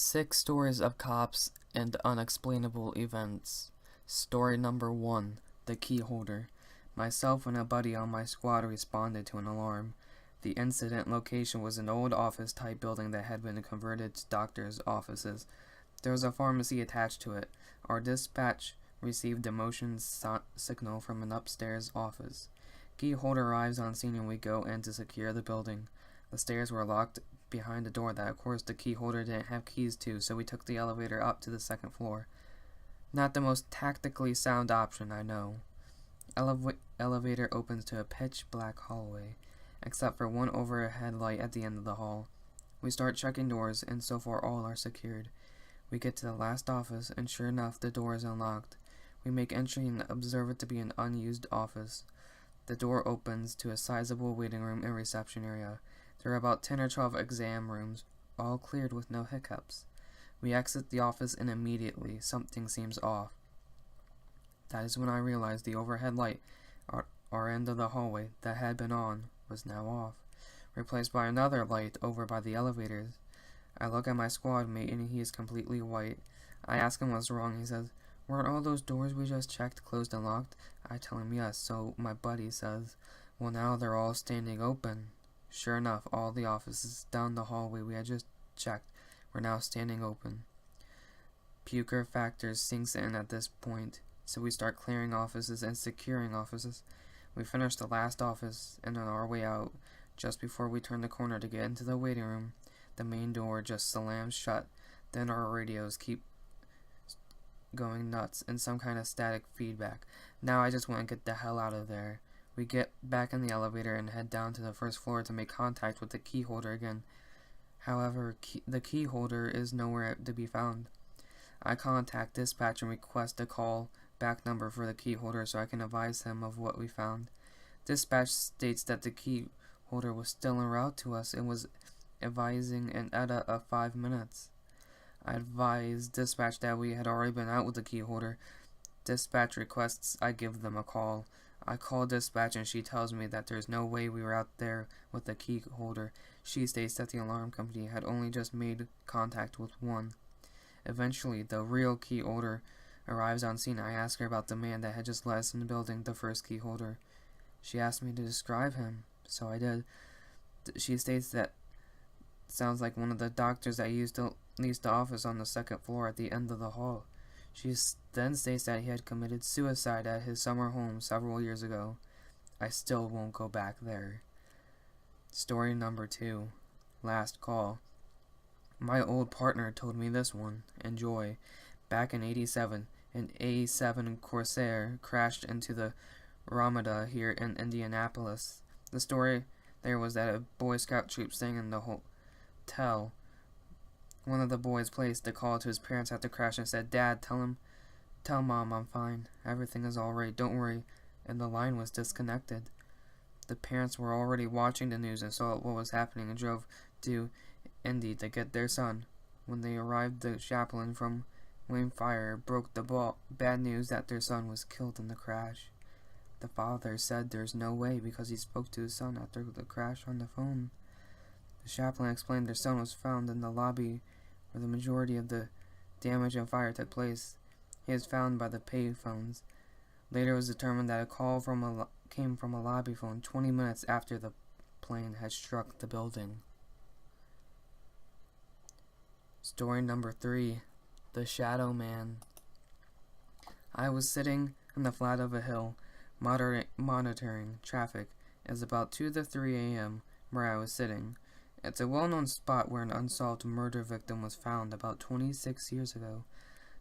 6 stories of cops and unexplainable events. Story number 1. The key holder. Myself and a buddy on my squad responded to an alarm. The incident location was an old office-type building that had been converted to doctors' offices. There was a pharmacy attached to it. Our dispatch received a motion signal from an upstairs office. Key holder arrives on scene and we go in to secure the building. The stairs were locked behind a door that of course the key holder didn't have keys to, so we took the elevator up to the second floor. Not the most tactically sound option, I know. Elevator opens to a pitch black hallway, except for one overhead light at the end of the hall. We start checking doors, and so far all are secured. We get to the last office, and sure enough, the door is unlocked. We make entry and observe it to be an unused office. The door opens to a sizable waiting room and reception area. There are about 10 or 12 exam rooms, all cleared with no hiccups. We exit the office and immediately something seems off. That is when I realized the overhead light at our end of the hallway that had been on was now off, replaced by another light over by the elevators. I look at my squad mate and he is completely white. I ask him what's wrong. He says, "Weren't all those doors we just checked closed and locked?" I tell him yes, so my buddy says, "Well, now they're all standing open." Sure enough, all the offices down the hallway we had just checked were now standing open. Puker factor sinks in at this point, so we start clearing offices and securing offices. We finish the last office, and on our way out, just before we turn the corner to get into the waiting room, the main door just slams shut. Then our radios keep going nuts and some kind of static feedback. Now I just want to get the hell out of there. We get back in the elevator and head down to the first floor to make contact with the key holder again. However, the key holder is nowhere to be found. I contact dispatch and request a call back number for the key holder so I can advise him of what we found. Dispatch states that the key holder was still en route to us and was advising an ETA of 5 minutes. I advised dispatch that we had already been out with the key holder. Dispatch requests I give them a call. I call dispatch and she tells me that there's no way we were out there with the key holder. She states that the alarm company had only just made contact with one. Eventually, the real key holder arrives on scene. I ask her about the man that had just let us in the building, the first key holder. She asked me to describe him, so I did. She states that sounds like one of the doctors that used to lease the office on the second floor at the end of the hall. She then states that he had committed suicide at his summer home several years ago. I still won't go back there. Story number 2. Last call. My old partner told me this one. Enjoy. Back in '87, an A7 Corsair crashed into the Ramada here in Indianapolis. The story there was that a Boy Scout troop staying in the hotel. One of the boys placed a call to his parents after the crash and said, "Dad, tell Mom I'm fine. Everything is alright, don't worry." And the line was disconnected. The parents were already watching the news and saw what was happening and drove to Indy to get their son. When they arrived, the chaplain from Wayne Fire broke the bad news that their son was killed in the crash. The father said there's no way because he spoke to his son after the crash on the phone. The chaplain explained their son was found in the lobby where the majority of the damage and fire took place. He was found by the payphones. Later it was determined that a call came from a lobby phone 20 minutes after the plane had struck the building. Story number 3. The Shadow Man. I was sitting on the flat of a hill, monitoring traffic. It was about 2 to 3 a.m. where I was sitting. It's a well-known spot where an unsolved murder victim was found about 26 years ago.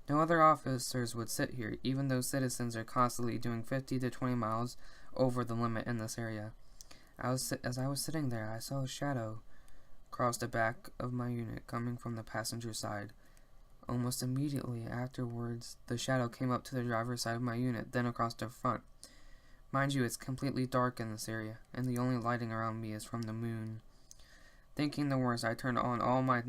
No other officers would sit here, even though citizens are constantly doing 50 to 20 miles over the limit in this area. As I was sitting there, I saw a shadow cross the back of my unit coming from the passenger side. Almost immediately afterwards, the shadow came up to the driver's side of my unit, then across the front. Mind you, it's completely dark in this area, and the only lighting around me is from the moon. Thinking the worst, I turned on all my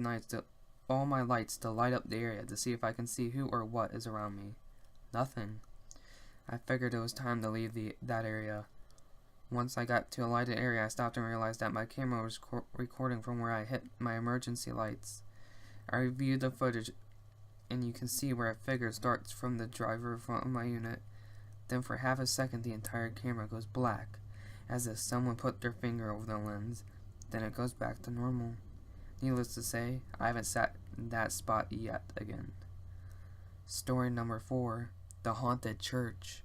lights to light up the area to see if I can see who or what is around me. Nothing. I figured it was time to leave that area. Once I got to a lighted area, I stopped and realized that my camera was recording from where I hit my emergency lights. I reviewed the footage, and you can see where a figure starts from the driver front of my unit. Then for half a second the entire camera goes black, as if someone put their finger over the lens. Then it goes back to normal. Needless to say, I haven't sat in that spot yet again. Story number 4. The Haunted Church.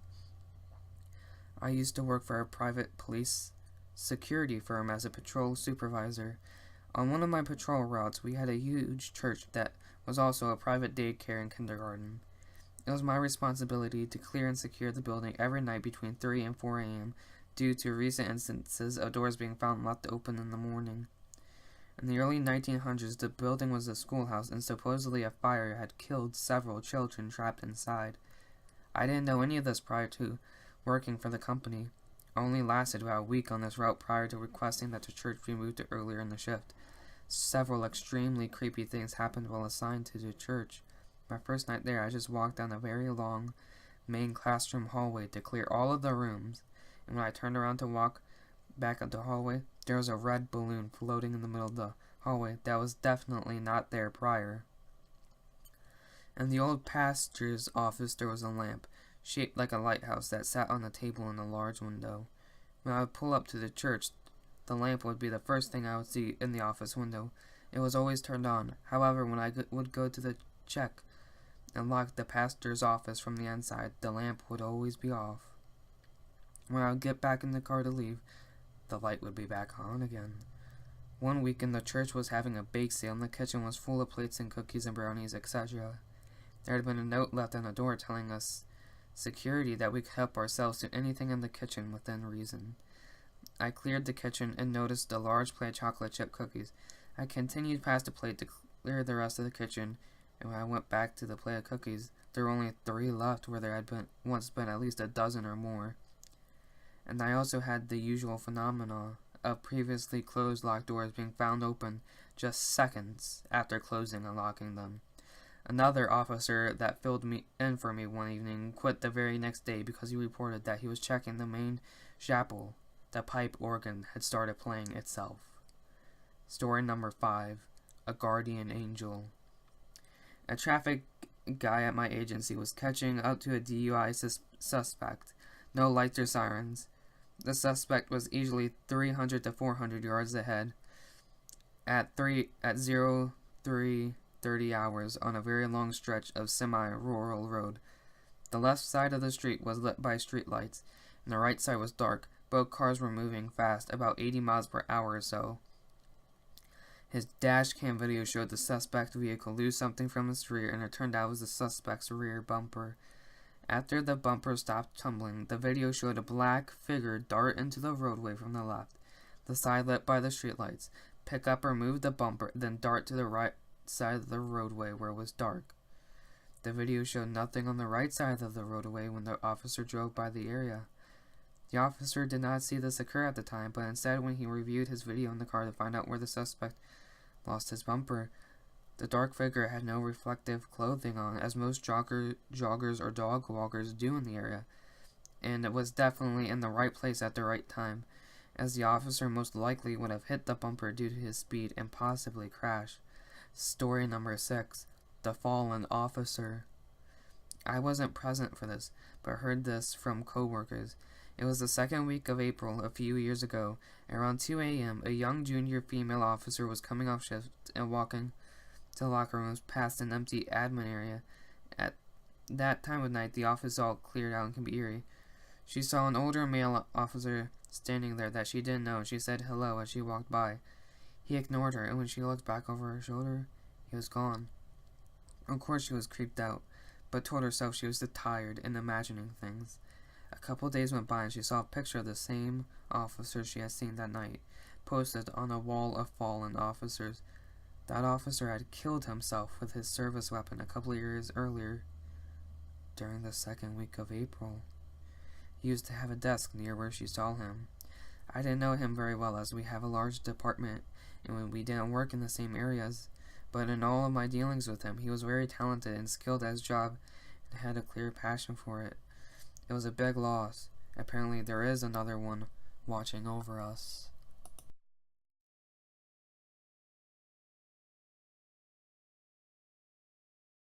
I used to work for a private police security firm as a patrol supervisor. On one of my patrol routes, we had a huge church that was also a private daycare and kindergarten. It was my responsibility to clear and secure the building every night between 3 and 4 a.m. due to recent instances of doors being found left open in the morning. In the early 1900s, the building was a schoolhouse, and supposedly a fire had killed several children trapped inside. I didn't know any of this prior to working for the company. I only lasted about a week on this route prior to requesting that the church be moved to earlier in the shift. Several extremely creepy things happened while assigned to the church. My first night there, I just walked down a very long main classroom hallway to clear all of the rooms, and when I turned around to walk back up the hallway, there was a red balloon floating in the middle of the hallway that was definitely not there prior. In the old pastor's office, there was a lamp, shaped like a lighthouse, that sat on a table in a large window. When I would pull up to the church, the lamp would be the first thing I would see in the office window. It was always turned on. However, when I would go to the check and lock the pastor's office from the inside, the lamp would always be off. When I would get back in the car to leave, the light would be back on again. One weekend, the church was having a bake sale, and the kitchen was full of plates and cookies and brownies, etc. There had been a note left on the door telling us security that we could help ourselves to anything in the kitchen within reason. I cleared the kitchen and noticed a large plate of chocolate chip cookies. I continued past the plate to clear the rest of the kitchen, and when I went back to the plate of cookies, there were only 3 left where there had once been at least a dozen or more. And I also had the usual phenomena of previously closed locked doors being found open just seconds after closing and locking them. Another officer that filled me in for me one evening quit the very next day because he reported that he was checking the main chapel. The pipe organ had started playing itself. Story number 5. A Guardian Angel. A traffic guy at my agency was catching up to a DUI suspect. No lights or sirens. The suspect was easily 300 to 400 yards ahead at 03:30 hours on a very long stretch of semi-rural road. The left side of the street was lit by streetlights, and the right side was dark. Both cars were moving fast, about 80 miles per hour or so. His dash cam video showed the suspect vehicle lose something from its rear, and it turned out it was the suspect's rear bumper. After the bumper stopped tumbling, the video showed a black figure dart into the roadway from the left, the side lit by the streetlights, pick up or move the bumper, then dart to the right side of the roadway where it was dark. The video showed nothing on the right side of the roadway when the officer drove by the area. The officer did not see this occur at the time, but instead when he reviewed his video in the car to find out where the suspect lost his bumper, the dark figure had no reflective clothing on, as most joggers or dog walkers do in the area, and it was definitely in the right place at the right time, as the officer most likely would have hit the bumper due to his speed and possibly crashed. Story number 6. The Fallen Officer. I wasn't present for this, but heard this from co-workers. It was the second week of April a few years ago. Around 2 a.m., a young junior female officer was coming off shift and walking to locker rooms past an empty admin area. At that time of night, the office all cleared out and can be eerie. She saw an older male officer standing there that she didn't know, and she said hello as she walked by. He ignored her, and when she looked back over her shoulder, he was gone. Of course she was creeped out, but told herself she was tired and imagining things. A couple days went by, and she saw a picture of the same officer she had seen that night, posted on a wall of fallen officers. That officer had killed himself with his service weapon a couple of years earlier, during the second week of April. He used to have a desk near where she saw him. I didn't know him very well, as we have a large department, and we didn't work in the same areas, but in all of my dealings with him, he was very talented and skilled at his job, and had a clear passion for it. It was a big loss. Apparently there is another one watching over us.